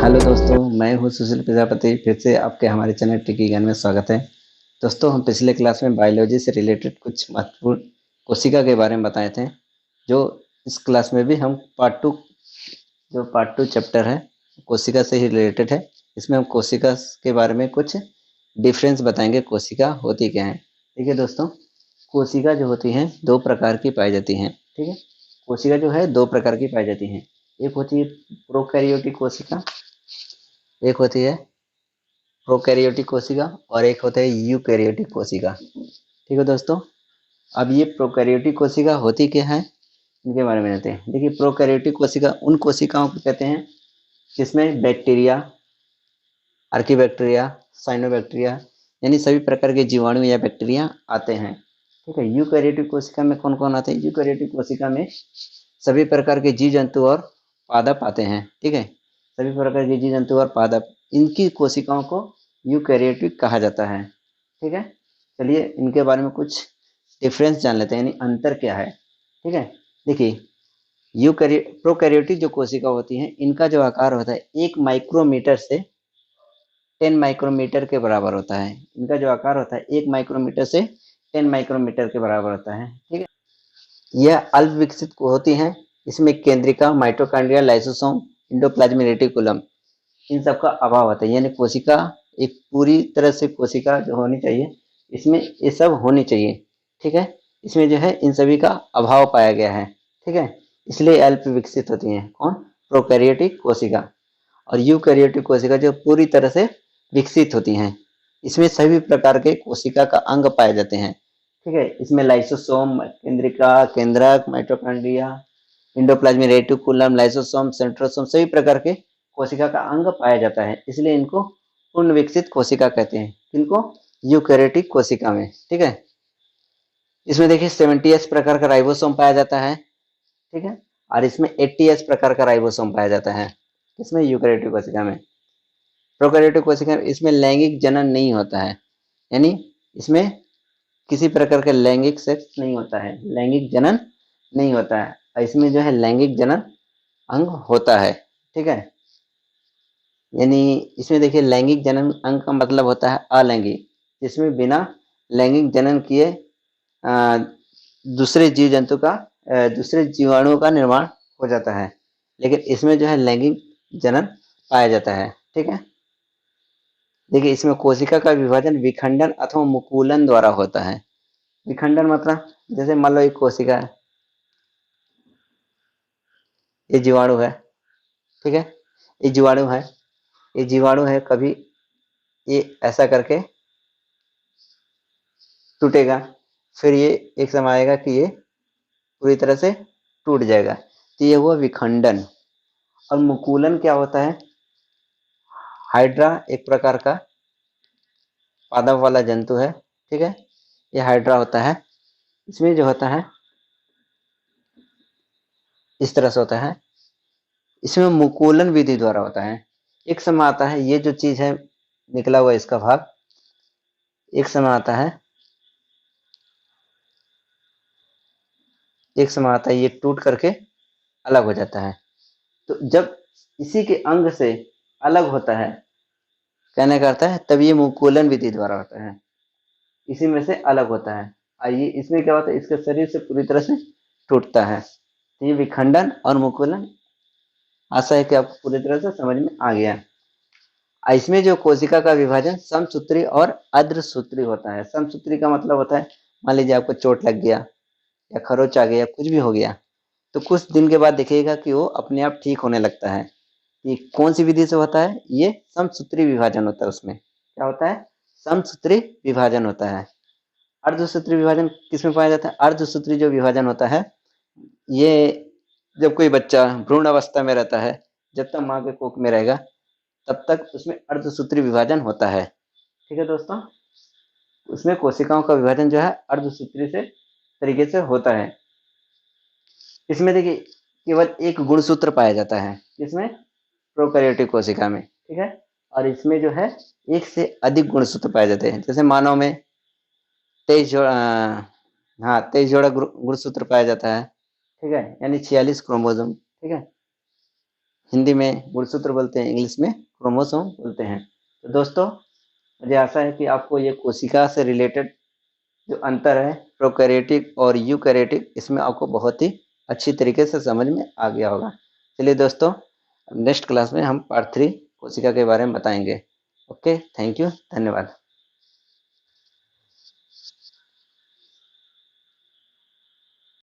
Hello दोस्तों, मैं हूँ सुशील प्रजापति। फिर से आपके हमारे चैनल टिकी ज्ञान में स्वागत है। दोस्तों, हम पिछले क्लास में बायोलॉजी से रिलेटेड कुछ महत्वपूर्ण कोशिका के बारे में बताए थे। जो इस क्लास में भी हम पार्ट टू चैप्टर है, कोशिका से ही रिलेटेड है। इसमें हम कोशिका के बारे में कुछ डिफरेंस बताएंगे। कोशिका होती क्या है। ठीक है दोस्तों, कोशिका जो होती हैं दो प्रकार की पाई जाती हैं। ठीक है, कोशिका जो है दो प्रकार की पाई जाती हैं। एक होती है प्रोकैरियोटिक कोशिका, एक होती है प्रोकैरियोटिक कोशिका, और एक होता है यूकैरियोटिक कोशिका। ठीक है दोस्तों, अब ये प्रोकैरियोटिक कोशिका होती क्या है, इनके बारे में जानते हैं। देखिए, प्रोकैरियोटिक कोशिका उन कोशिकाओं को कहते हैं जिसमें बैक्टीरिया, आर्कीबैक्टीरिया, साइनोबैक्टीरिया यानी सभी प्रकार के जीवाणु या बैक्टीरिया आते हैं। ठीक है, यूकैरियोटिक कोशिका में कौन कौन आते हैं? यूकैरियोटिक कोशिका में सभी प्रकार के जीव जंतु और पादप आते हैं। ठीक है, सभी प्रकार के जीव जंतु और पादप, इनकी कोशिकाओं को यूकैरियोटिक कहा जाता है। ठीक है, चलिए इनके बारे में कुछ डिफरेंस जान लेते हैं, यानी अंतर क्या है। ठीक है, देखिए, प्रोकैरियोटिक जो कोशिका होती हैं, इनका जो आकार होता है 1 माइक्रोमीटर से 10 माइक्रोमीटर के बराबर होता है। इनका जो आकार होता है 1 माइक्रोमीटर से 10 माइक्रोमीटर के बराबर होता है। ठीक है, यह अल्प विकसित होती हैं। इसमें केंद्रिका, माइटोकॉन्ड्रिया, लाइसोसोम, एंडोप्लाज्मिक रेटिकुलम, इन सब का अभाव होता है। यानी कोशिका एक पूरी तरह से कोशिका जो होनी चाहिए, इसमें ये सब होनी चाहिए। ठीक है, इसमें जो है इन सभी का अभाव पाया गया है। ठीक है, इसलिए अल्प विकसित होती हैं। कौन? प्रोकैरियोटिक कोशिका। और यूकैरियोटिक कोशिका जो पूरी तरह से विकसित होती हैं, इसमें सभी प्रकार के कोशिका का अंग पाए जाते हैं। ठीक है, इसमें लाइसोसोम, केंद्रिका, केंद्रक, mitochondria, endoplasmic reticulum, lysosome, centrosome, सभी प्रकार के कोशिका का अंग पाया जाता है। इसलिए इनको पूर्ण विकसित कोशिका कहते हैं। किनको? यूकैरियोटिक कोशिका में। ठीक है, इसमें देखिए 70S प्रकार का राइबोसोम पाया जाता है। ठीक है, और इसमें 80S प्रकार का राइबोसोम पाया जाता है। इसमें यूकैरियोटिक कोशिका में। प्रोकैरियोटिक कोशिका में इसमें लैंगिक जनन नहीं होता है, यानी इसमें किसी प्रकार का लैंगिक सेक्स नहीं होता है, लैंगिक जनन नहीं होता है। और इसमें जो है लैंगिक जनन अंग होता है। ठीक है, यानी इसमें देखिए लैंगिक जनन अंग का मतलब होता है अलैंगिक, जिसमें बिना लैंगिक जनन किए दूसरे जीव जंतु का दूसरे जीवाणुओं का निर्माण हो जाता है। लेकिन इसमें जो है लैंगिक जनन पाया जाता है। ठीक है, देखिए इसमें कोशिका का विभाजन विखंडन अथवा मुकुलन द्वारा होता है। विखंडन मतलब जैसे मान लो एक कोशिका है, ये जीवाणु है। ठीक है, ये जीवाणु है, ये जीवाणु है, कभी ये ऐसा करके टूटेगा, फिर ये एक समय आएगा कि ये पूरी तरह से टूट जाएगा। तो ये हुआ विखंडन। और मुकुलन क्या होता है? हाइड्रा एक प्रकार का पादप वाला जंतु है। ठीक है, ये हाइड्रा होता है। इसमें जो होता है इस तरह से होता है। इसमें मुकुलन विधि द्वारा होता है। एक समय आता है ये जो चीज है निकला हुआ इसका भाग, एक समय आता है, एक समय आता है ये टूट करके अलग हो जाता है। तो जब इसी के अंग से अलग होता है, कहने का अर्थ है तब ये मुकुलन विधि द्वारा होता है, इसी में से अलग होता है। और ये इसमें क्या होता है, इसके शरीर से पूरी तरह से टूटता है। तो ये विखंडन और मुकुलन, आशा है कि आपको पूरी तरह से समझ में आ गया। इसमें जो कोशिका का विभाजन समसूत्री और अर्धसूत्री होता है। समसूत्री का मतलब होता है, मान लीजिए आपको चोट लग गया या खरोच आ गया, कुछ भी हो गया, तो कुछ दिन के बाद देखिएगा कि वो अपने आप ठीक होने लगता है। ये कौन सी विधि से होता है? ये समसूत्री विभाजन होता है। उसमें क्या होता है? समसूत्री विभाजन होता है। अर्धसूत्री विभाजन किसमें पाया जाता है? अर्धसूत्री जो विभाजन होता है, ये जब कोई बच्चा भ्रूण अवस्था में रहता है, जब तक माँ के कोख में रहेगा तब तक उसमें अर्धसूत्री विभाजन होता है। ठीक है दोस्तों, उसमें कोशिकाओं का विभाजन जो है अर्धसूत्री से तरीके से होता है। इसमें देखिए केवल एक गुणसूत्र पाया जाता है, इसमें प्रोकैरियोटिक कोशिका में। ठीक है, और इसमें जो है एक से अधिक गुणसूत्र पाए जाते हैं। जैसे मानव में 23 जोड़ा, हाँ 23 जोड़ा गुणसूत्र पाया जाता है। ठीक है, यानी 46 क्रोमोसोम। ठीक है, हिंदी में गुणसूत्र बोलते हैं, इंग्लिश में क्रोमोसोम बोलते हैं। तो दोस्तों, मुझे आशा है कि आपको ये कोशिका से रिलेटेड जो अंतर है प्रोकैरियोटिक और यूकैरियोटिक, इसमें आपको बहुत ही अच्छी तरीके से समझ में आ गया होगा। चलिए दोस्तों, नेक्स्ट क्लास में हम पार्ट 3 कोशिका के बारे में बताएंगे। ओके, थैंक यू, धन्यवाद।